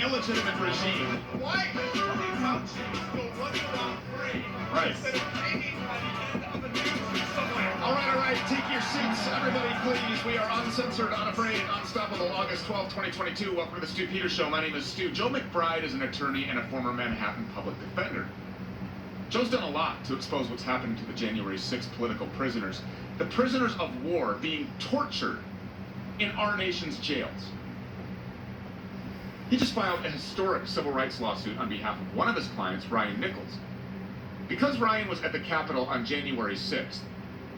illegitimate regime. Why is Charlie Fauci still running around free Right. instead of hanging by the end of a noose somewhere? All right, take your seats, everybody, please. We are uncensored, unafraid, unstoppable. August 12, 2022. Welcome to the Stu Peters Show. My name is Stu. Joe McBride is an attorney and a former Manhattan public defender. Joe's done a lot to expose what's happened to the January 6th political prisoners, the prisoners of war being tortured in our nation's jails. He just filed a historic civil rights lawsuit on behalf of one of his clients, Ryan Nichols. Because Ryan was at the Capitol on January 6th,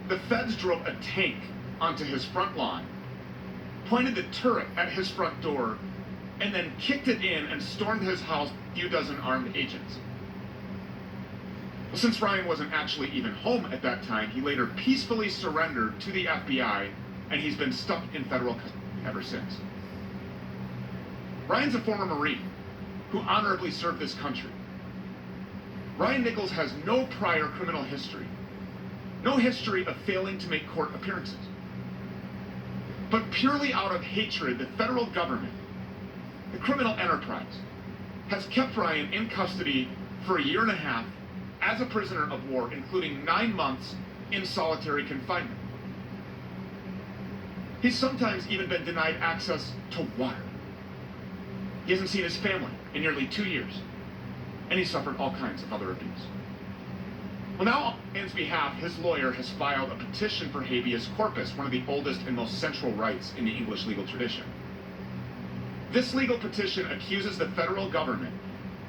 the feds drove a tank onto his front lawn, pointed the turret at his front door, and then kicked it in and stormed his house with a few dozen armed agents. Well, since Ryan wasn't actually even home at that time, he later peacefully surrendered to the FBI, and he's been stuck in federal custody ever since. Ryan's a former Marine who honorably served this country. Ryan Nichols has no prior criminal history, no history of failing to make court appearances. But purely out of hatred, the federal government, the criminal enterprise, has kept Ryan in custody for a year and a half as a prisoner of war, including 9 months in solitary confinement. He's sometimes even been denied access to water. He hasn't seen his family in nearly 2 years, and he suffered all kinds of other abuse. Well, now on Ryan's behalf, his lawyer has filed a petition for habeas corpus, one of the oldest and most central rights in the English legal tradition. This legal petition accuses the federal government,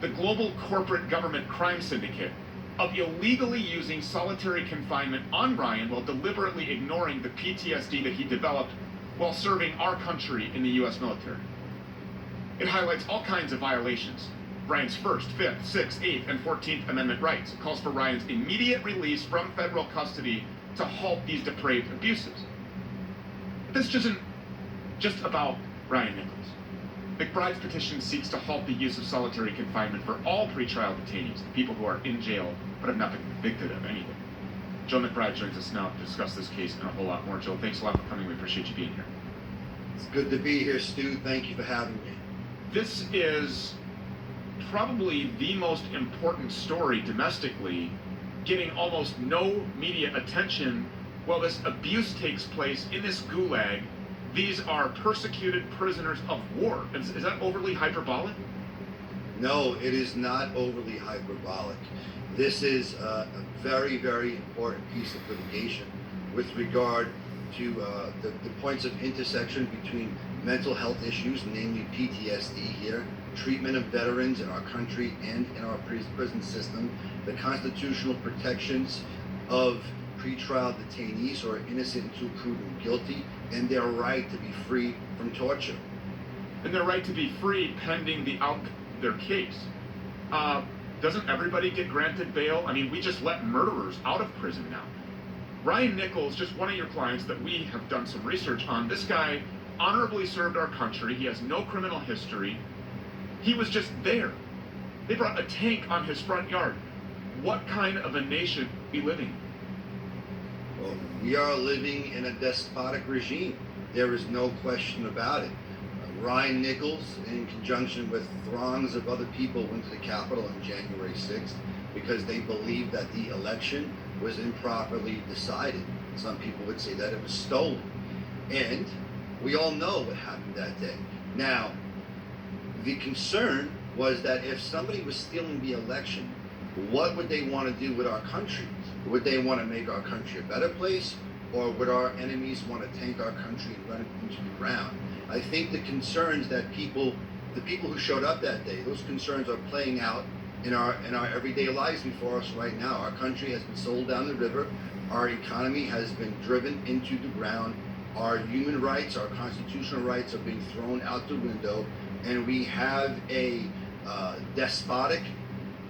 the global corporate government crime syndicate, of illegally using solitary confinement on Ryan while deliberately ignoring the PTSD that he developed while serving our country in the U.S. military. It highlights all kinds of violations. Ryan's 1st, 5th, 6th, 8th, and 14th Amendment rights. It calls for Ryan's immediate release from federal custody to halt these depraved abuses. This isn't just about Ryan Nichols. McBride's petition seeks to halt the use of solitary confinement for all pretrial detainees, the people who are in jail but have not been convicted of anything. Joe McBride joins us now to discuss this case and a whole lot more. Joe, thanks a lot for coming. We appreciate you being here. It's good to be here, Stu. Thank you for having me. This is probably the most important story domestically, getting almost no media attention while this abuse takes place in this gulag. These are persecuted prisoners of war. Is that overly hyperbolic? No, it is not overly hyperbolic. This is a very, very important piece of litigation with regard to the points of intersection between mental health issues, namely PTSD here, treatment of veterans in our country and in our prison system, the constitutional protections of pretrial detainees who are innocent until proven guilty, and their right to be free from torture. And their right to be free pending the outcome of their case. Doesn't everybody get granted bail? I mean, we just let murderers out of prison now. Ryan Nichols, just one of your clients that we have done some research on, this guy honorably served our country. He has no criminal history. He was just there. They brought a tank on his front yard. What kind of a nation are we living in? Well, we are living in a despotic regime. There is no question about it. Ryan Nichols, in conjunction with throngs of other people, went to the Capitol on January 6th because they believed that the election was improperly decided. Some people would say that it was stolen. And we all know what happened that day. Now, the concern was that if somebody was stealing the election, what would they want to do with our country? Would they want to make our country a better place, or would our enemies want to tank our country and run it into the ground? I think the concerns that the people who showed up that day, those concerns are playing out in our everyday lives before us right now. Our country has been sold down the river. Our economy has been driven into the ground. Our human rights, our constitutional rights are being thrown out the window, and we have a despotic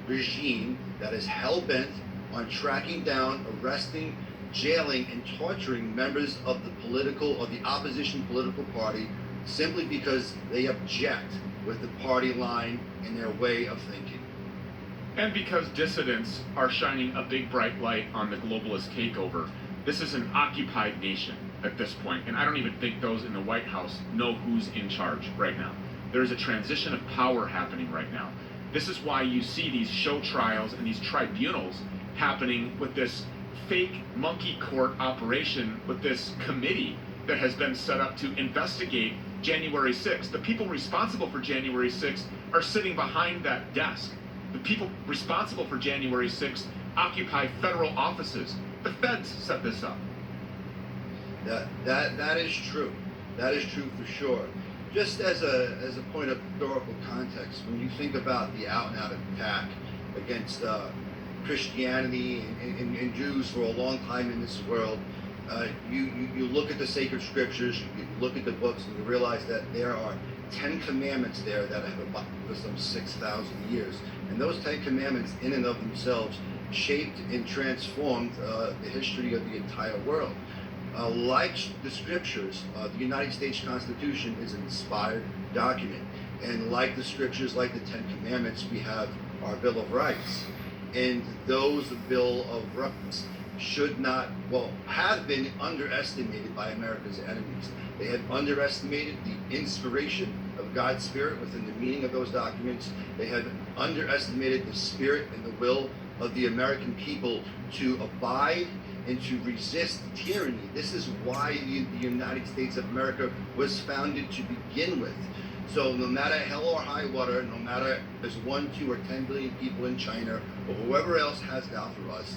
regime that is hell-bent on tracking down, arresting, jailing, and torturing members of the opposition political party simply because they object with the party line and their way of thinking. And because dissidents are shining a big bright light on the globalist takeover. This is an occupied nation at this point, and I don't even think those in the White House know who's in charge right now. There is a transition of power happening right now. This is why you see these show trials and these tribunals happening with this fake monkey court operation with this committee that has been set up to investigate January 6th. The people responsible for January 6th are sitting behind that desk. The people responsible for January 6th occupy federal offices. The feds set this up. That is true. That is true for sure. Just as a point of historical context, when you think about the out-and-out attack against Christianity and Jews for a long time in this world, you look at the sacred scriptures, you look at the books, and you realize that there are 10 commandments there that have been for some 6,000 years. And those 10 commandments in and of themselves shaped and transformed the history of the entire world. Like the scriptures, the United States Constitution is an inspired document. And like the scriptures, like the 10 commandments, we have our Bill of Rights. And those Bill of Rights have been underestimated by America's enemies. They have underestimated the inspiration of God's Spirit within the meaning of those documents. They have underestimated the spirit and the will of the American people to abide and to resist tyranny. This is why the United States of America was founded to begin with. So no matter hell or high water, no matter if there's 1, 2, or 10 billion people in China, or whoever else has doubt for us,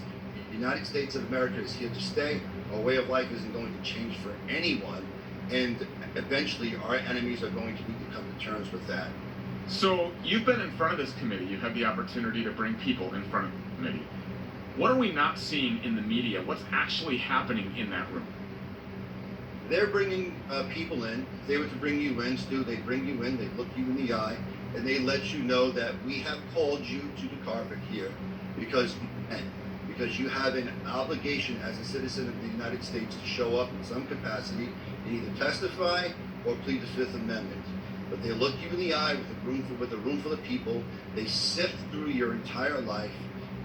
the United States of America is here to stay. Our way of life isn't going to change for anyone, and eventually our enemies are going to need to come to terms with that. So you've been in front of this committee. You've had the opportunity to bring people in front of the committee. What are we not seeing in the media? What's actually happening in that room? They're bringing people in. If they were to bring you in, Stu, they bring you in, they look you in the eye, and they let you know that we have called you to the carpet here because you have an obligation as a citizen of the United States to show up in some capacity and either testify or plead the Fifth Amendment. But they look you in the eye with a room full of people. They sift through your entire life.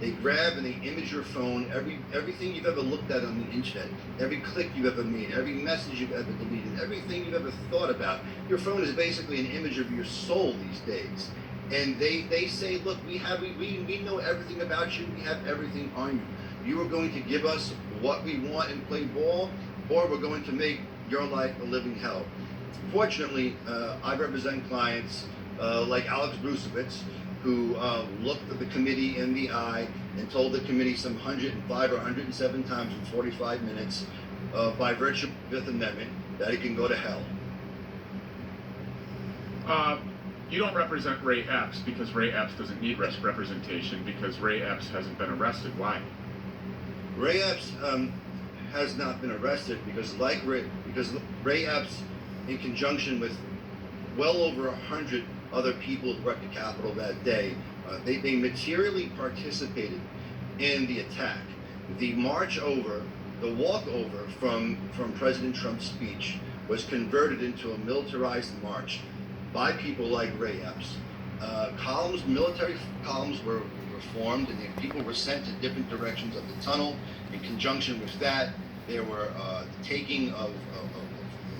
They grab and they image your phone, everything you've ever looked at on the internet, every click you've ever made, every message you've ever deleted, everything you've ever thought about. Your phone is basically an image of your soul these days. And they say, look, we know everything about you, we have everything on you. You are going to give us what we want and play ball, or we're going to make your life a living hell. Fortunately, I represent clients like Alex Brusovitz, who looked at the committee in the eye and told the committee some 105 or 107 times in 45 minutes by virtue of the Fifth Amendment that it can go to hell. You don't represent Ray Epps because Ray Epps doesn't need representation because Ray Epps hasn't been arrested. Why? Ray Epps has not been arrested because Ray Epps, in conjunction with well over 100 other people who were at the Capitol that day, they materially participated in the attack. The march over, the walk over from President Trump's speech was converted into a militarized march by people like Ray Epps. Military columns were formed, and the people were sent to different directions of the tunnel. In conjunction with that, there were the taking of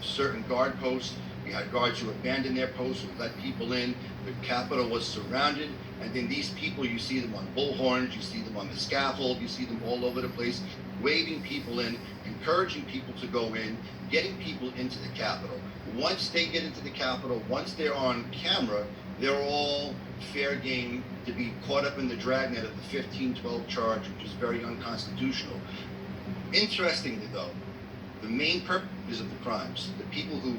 certain guard posts. We had guards who abandoned their posts, who let people in. The Capitol was surrounded, and then these people, you see them on bullhorns, you see them on the scaffold, you see them all over the place, waving people in, encouraging people to go in, getting people into the Capitol. Once they get into the Capitol, once they're on camera, they're all fair game to be caught up in the dragnet of the 1512 charge, which is very unconstitutional. Interestingly, though, the main purpose of the crimes, the people who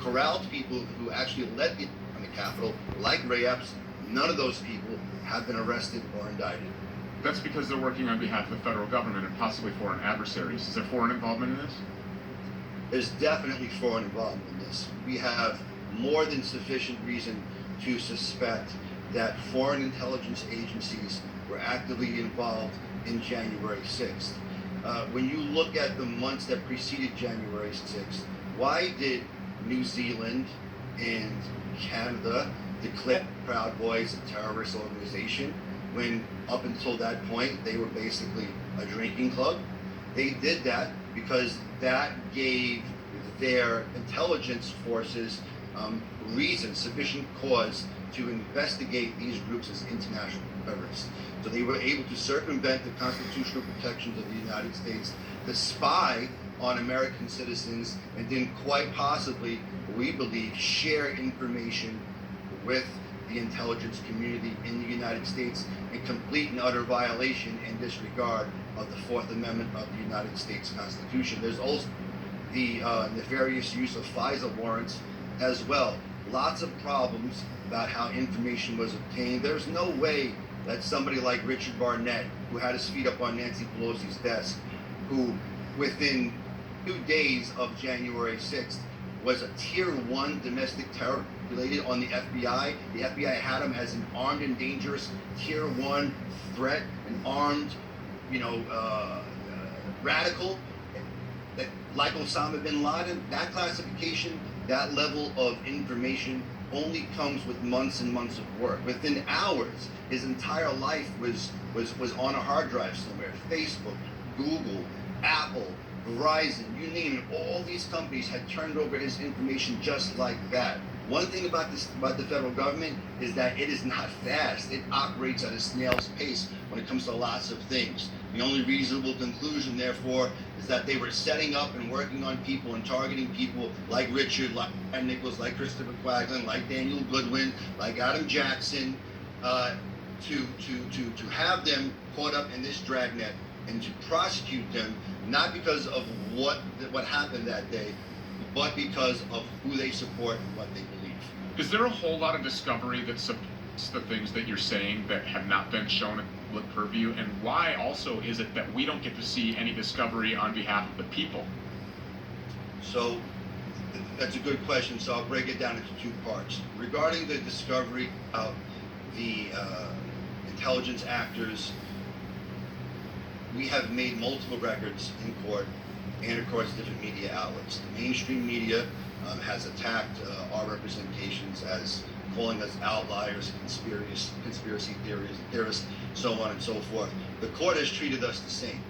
corralled people who actually led people on the Capitol, like Ray Epps, none of those people have been arrested or indicted. That's because they're working on behalf of the federal government and possibly foreign adversaries. Is there foreign involvement in this? There's definitely foreign involvement in this. We have more than sufficient reason to suspect that foreign intelligence agencies were actively involved in January 6th. When you look at the months that preceded January 6th, why did New Zealand and Canada declare Proud Boys a terrorist organization when up until that point they were basically a drinking club? They did that because that gave their intelligence forces reason, sufficient cause to investigate these groups as international terrorists. So they were able to circumvent the constitutional protections of the United States, to spy on American citizens, and then quite possibly, we believe, share information with the intelligence community in the United States in complete and utter violation and disregard of the Fourth Amendment of the United States Constitution. There's also the nefarious use of FISA warrants as well. Lots of problems about how information was obtained. There's no way that somebody like Richard Barnett, who had his feet up on Nancy Pelosi's desk, who within 2 days of January 6th was a tier 1 domestic terror related on the FBI. The FBI had him as an armed and dangerous tier 1 threat, an armed, radical, that like Osama bin Laden. That classification, that level of information only comes with months and months of work. Within hours, his entire life was on a hard drive somewhere. Facebook, Google, Apple, Verizon, you name it, all these companies had turned over his information just like that. One thing about the federal government is that it is not fast. It operates at a snail's pace when it comes to lots of things. The only reasonable conclusion, therefore, is that they were setting up and working on people and targeting people like Richard, like Nichols, like Christopher Quagland, like Daniel Goodwin, like Adam Jackson, to have them caught up in this dragnet and to prosecute them, not because of what happened that day, but because of who they support and what they believe. Is there a whole lot of discovery that supports the things that you're saying that have not been shown in public purview? And why also is it that we don't get to see any discovery on behalf of the people? So that's a good question. So I'll break it down into 2 parts. Regarding the discovery of the intelligence actors, we have made multiple records in court and, of course, different media outlets. The mainstream media has attacked our representations as calling us outliers, conspiracy theorists, so on and so forth. The court has treated us the same.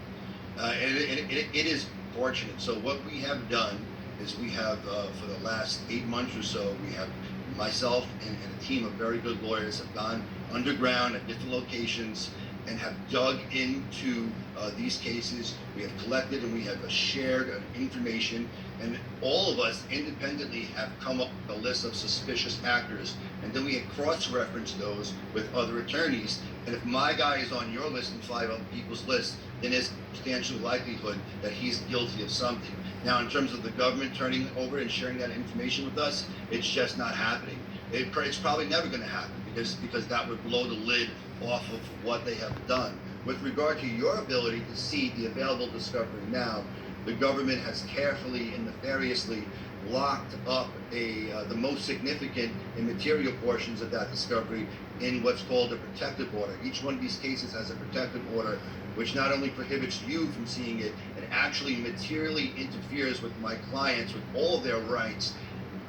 And it is fortunate. So what we have done is we have, for the last 8 months or so, we have myself and a team of very good lawyers have gone underground at different locations and have dug into these cases. We have collected and we have shared information, and all of us independently have come up with a list of suspicious actors, and then we have cross-referenced those with other attorneys. And if my guy is on your list and 5 other people's lists, then there's a substantial likelihood that he's guilty of something. Now, in terms of the government turning over and sharing that information with us, it's just not happening. It's probably never going to happen because that would blow the lid off of what they have done. With regard to your ability to see the available discovery now, the government has carefully and nefariously locked up the most significant and material portions of that discovery in what's called a protective order. Each one of these cases has a protective order which not only prohibits you from seeing it, it actually materially interferes with my clients, with all of their rights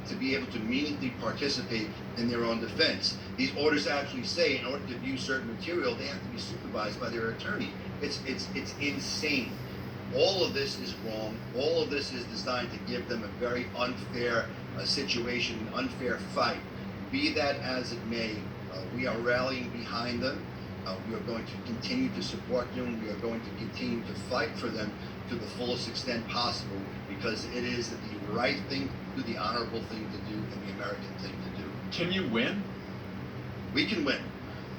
to be able to meaningfully participate in their own defense. These orders actually say in order to view certain material, they have to be supervised by their attorney. It's insane. All of this is wrong. All of this is designed to give them a very unfair situation, an unfair fight. Be that as it may, we are rallying behind them. We are going to continue to support them. We are going to continue to fight for them to the fullest extent possible, because it is the right thing to do, the honorable thing to do, and the American thing to do. Can you win? We can win.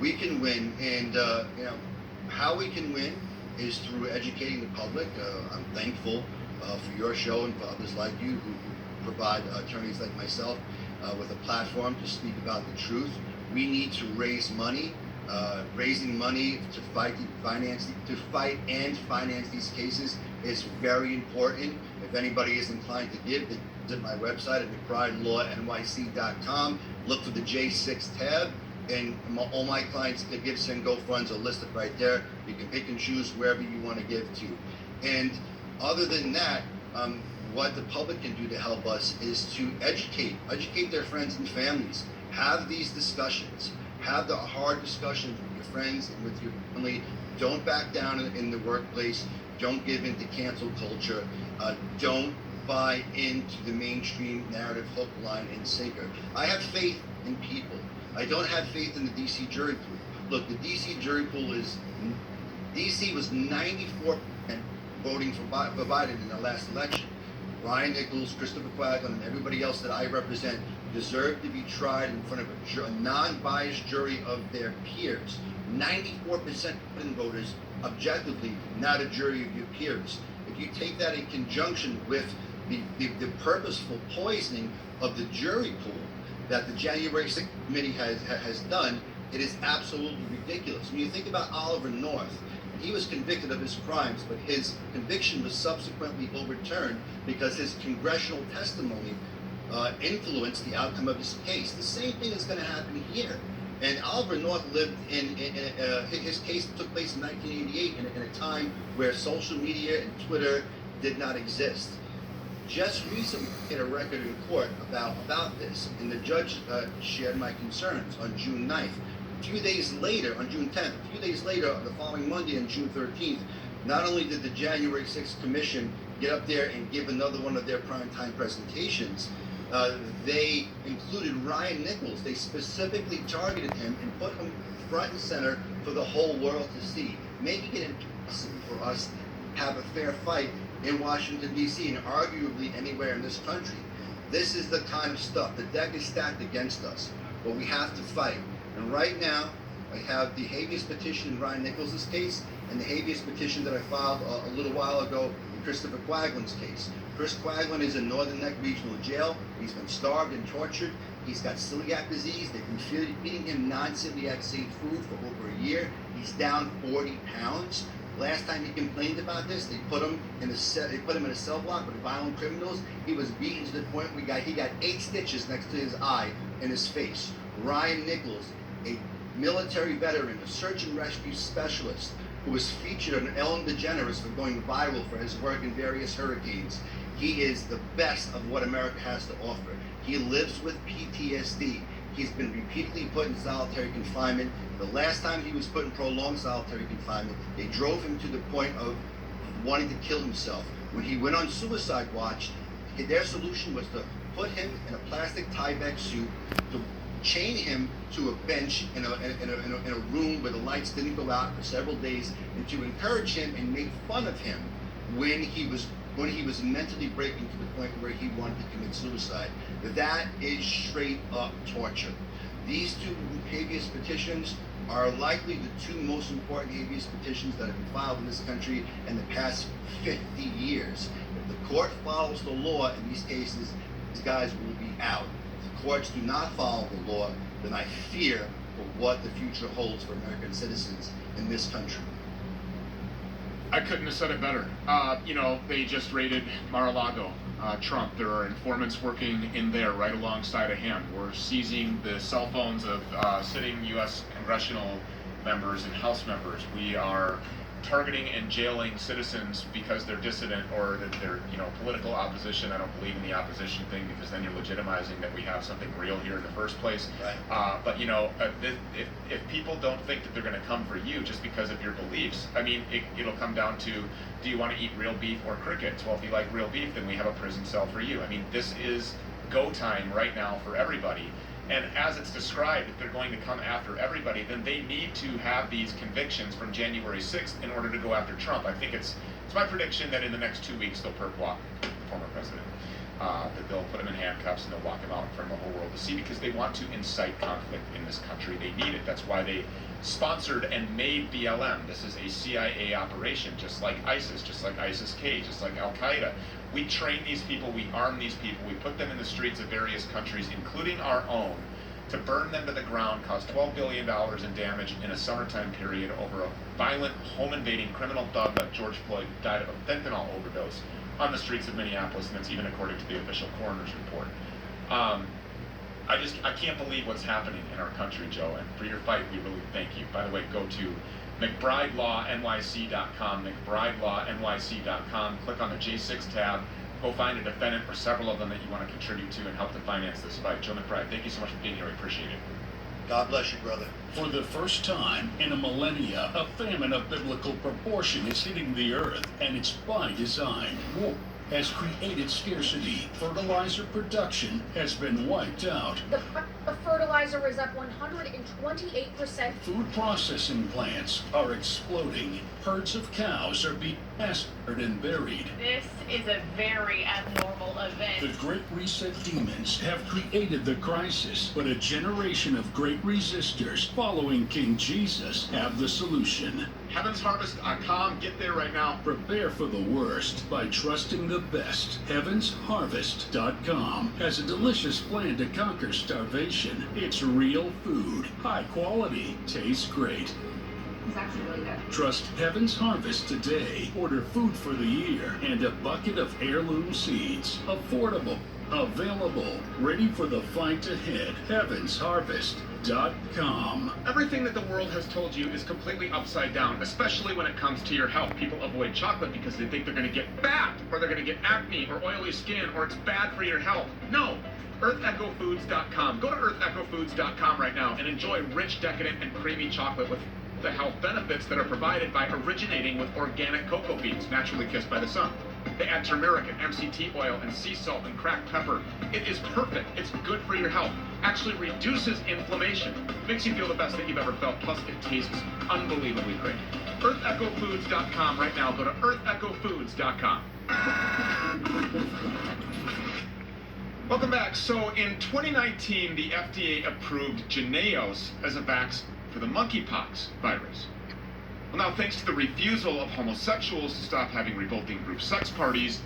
We can win, and how we can win is through educating the public. I'm thankful for your show and for others like you who provide attorneys like myself with a platform to speak about the truth. We need to raise money. Raising money to fight and finance these cases is very important. If anybody is inclined to give, then visit my website at McBrideLawNYC.com. Look for the J6 tab, and all my clients that give send GoFunds are listed right there. You can pick and choose wherever you want to give to. And other than that, what the public can do to help us is to educate their friends and families. Have these discussions. Have the hard discussions with your friends and with your family. Don't back down in the workplace. Don't give in to cancel culture. Don't buy into the mainstream narrative hook, line, and sinker. I have faith in people. I don't have faith in the DC jury pool. Look, the DC jury pool DC was 94% voting for Biden in the last election. Ryan Nichols, Christopher Quagland, and everybody else that I represent deserve to be tried in front of a non-biased jury of their peers. 94% of voters, objectively, not a jury of your peers. If you take that in conjunction with the purposeful poisoning of the jury pool that the January 6th committee has done, it is absolutely ridiculous. When you think about Oliver North, he was convicted of his crimes, but his conviction was subsequently overturned because his congressional testimony influenced the outcome of his case. The same thing is going to happen here. And Oliver North lived his case took place in 1988 in a time where social media and Twitter did not exist. Just recently hit a record in court about this, and the judge shared my concerns on June 9th. A few days later, on June 10th, a few days later, the following Monday, on June 13th, not only did the January 6th Commission get up there and give another one of their primetime presentations, they included Ryan Nichols. They specifically targeted him and put him front and center for the whole world to see, making it impossible for us to have a fair fight in Washington, D.C., and arguably anywhere in this country. This is the kind of stuff. The deck is stacked against us, but we have to fight. And right now, I have the habeas petition in Ryan Nichols' case and the habeas petition that I filed a little while ago in Christopher Quagland's case. Chris Quagland is in Northern Neck Regional Jail. He's been starved and tortured. He's got celiac disease. They've been feeding him non-celiac safe food for over a year. He's down 40 pounds. Last time he complained about this, they put him in a cell block with violent criminals. He was beaten to the point where he got 8 stitches next to his eye and his face. Ryan Nichols, a military veteran, a search and rescue specialist who was featured on Ellen DeGeneres for going viral for his work in various hurricanes. He is the best of what America has to offer. He lives with PTSD. He's been repeatedly put in solitary confinement. The last time he was put in prolonged solitary confinement, they drove him to the point of wanting to kill himself. When he went on suicide watch, their solution was to put him in a plastic Tyvek suit, to chain him to a bench in a room where the lights didn't go out for several days, and to encourage him and make fun of him when he was mentally breaking to the point where he wanted to commit suicide. That is straight up torture. These 2 habeas petitions are likely the 2 most important habeas petitions that have been filed in this country in the past 50 years. If the court follows the law in these cases, these guys will be out. If the courts do not follow the law, then I fear for what the future holds for American citizens in this country. I couldn't have said it better. They just raided Mar-a-Lago. Trump, there are informants working in there right alongside of him. We're seizing the cell phones of sitting U.S. congressional members and House members. We are targeting and jailing citizens because they're dissident or that they're political opposition. I don't believe in the opposition thing because then you're legitimizing that we have something real here in the first place. Right. But if people don't think that they're going to come for you just because of your beliefs, I mean, it'll come down to, do you want to eat real beef or crickets? Well, if you like real beef, then we have a prison cell for you. I mean, this is go time right now for everybody. And as it's described, if they're going to come after everybody, then they need to have these convictions from January 6th in order to go after Trump. I think it's my prediction that in the next 2 weeks they'll perp walk the former president. That they'll put him in handcuffs and they'll walk him out in front of the whole world to see, because they want to incite conflict in this country. They need it. That's why they sponsored and made BLM. This is a CIA operation, just like ISIS, just like ISIS-K, just like Al-Qaeda. We train these people, we arm these people, we put them in the streets of various countries, including our own, to burn them to the ground, cause $12 billion in damage in a summertime period over a violent, home-invading criminal thug like George Floyd who died of a fentanyl overdose on the streets of Minneapolis, and that's even according to the official coroner's report. I can't believe what's happening in our country, Joe, and for your fight, we really thank you. By the way, go to McBrideLawNYC.com, McBrideLawNYC.com, click on the J6 tab, go find a defendant or several of them that you want to contribute to and help to finance this fight. Joe McBride, thank you so much for being here. I appreciate it. God bless you, brother. For the first time in a millennia, a famine of biblical proportion is hitting the earth, and it's by design. has created scarcity. Fertilizer production has been wiped out. The fertilizer is up 128%. Food processing plants are exploding. Herds of cows are being massacred and buried. This is a very abnormal event. The Great Reset demons have created the crisis, but a generation of great resistors following King Jesus have the solution. HeavensHarvest.com. Get there right now. Prepare for the worst by trusting the best. HeavensHarvest.com has a delicious plan to conquer starvation. It's real food, high quality, tastes great. It's actually really good. Trust Heaven's Harvest today. Order food for the year and a bucket of heirloom seeds. Affordable, available, ready for the fight ahead. HeavensHarvest.com. Everything that the world has told you is completely upside down, especially when it comes to your health. People avoid chocolate because they think they're going to get fat, or they're going to get acne, or oily skin, or it's bad for your health. No! EarthEchoFoods.com. Go to EarthEchoFoods.com right now and enjoy rich, decadent, and creamy chocolate with the health benefits that are provided by originating with organic cocoa beans, naturally kissed by the sun. They add turmeric and MCT oil and sea salt and cracked pepper. It is perfect. It's good for your health. Actually reduces inflammation. Makes you feel the best that you've ever felt. Plus, it tastes unbelievably great. EarthEchoFoods.com right now. Go to EarthEchoFoods.com. Welcome back. So in 2019, the FDA approved Jynneos as a vaccine for the monkeypox virus. Well, now, thanks to the refusal of homosexuals to stop having revolting group sex parties,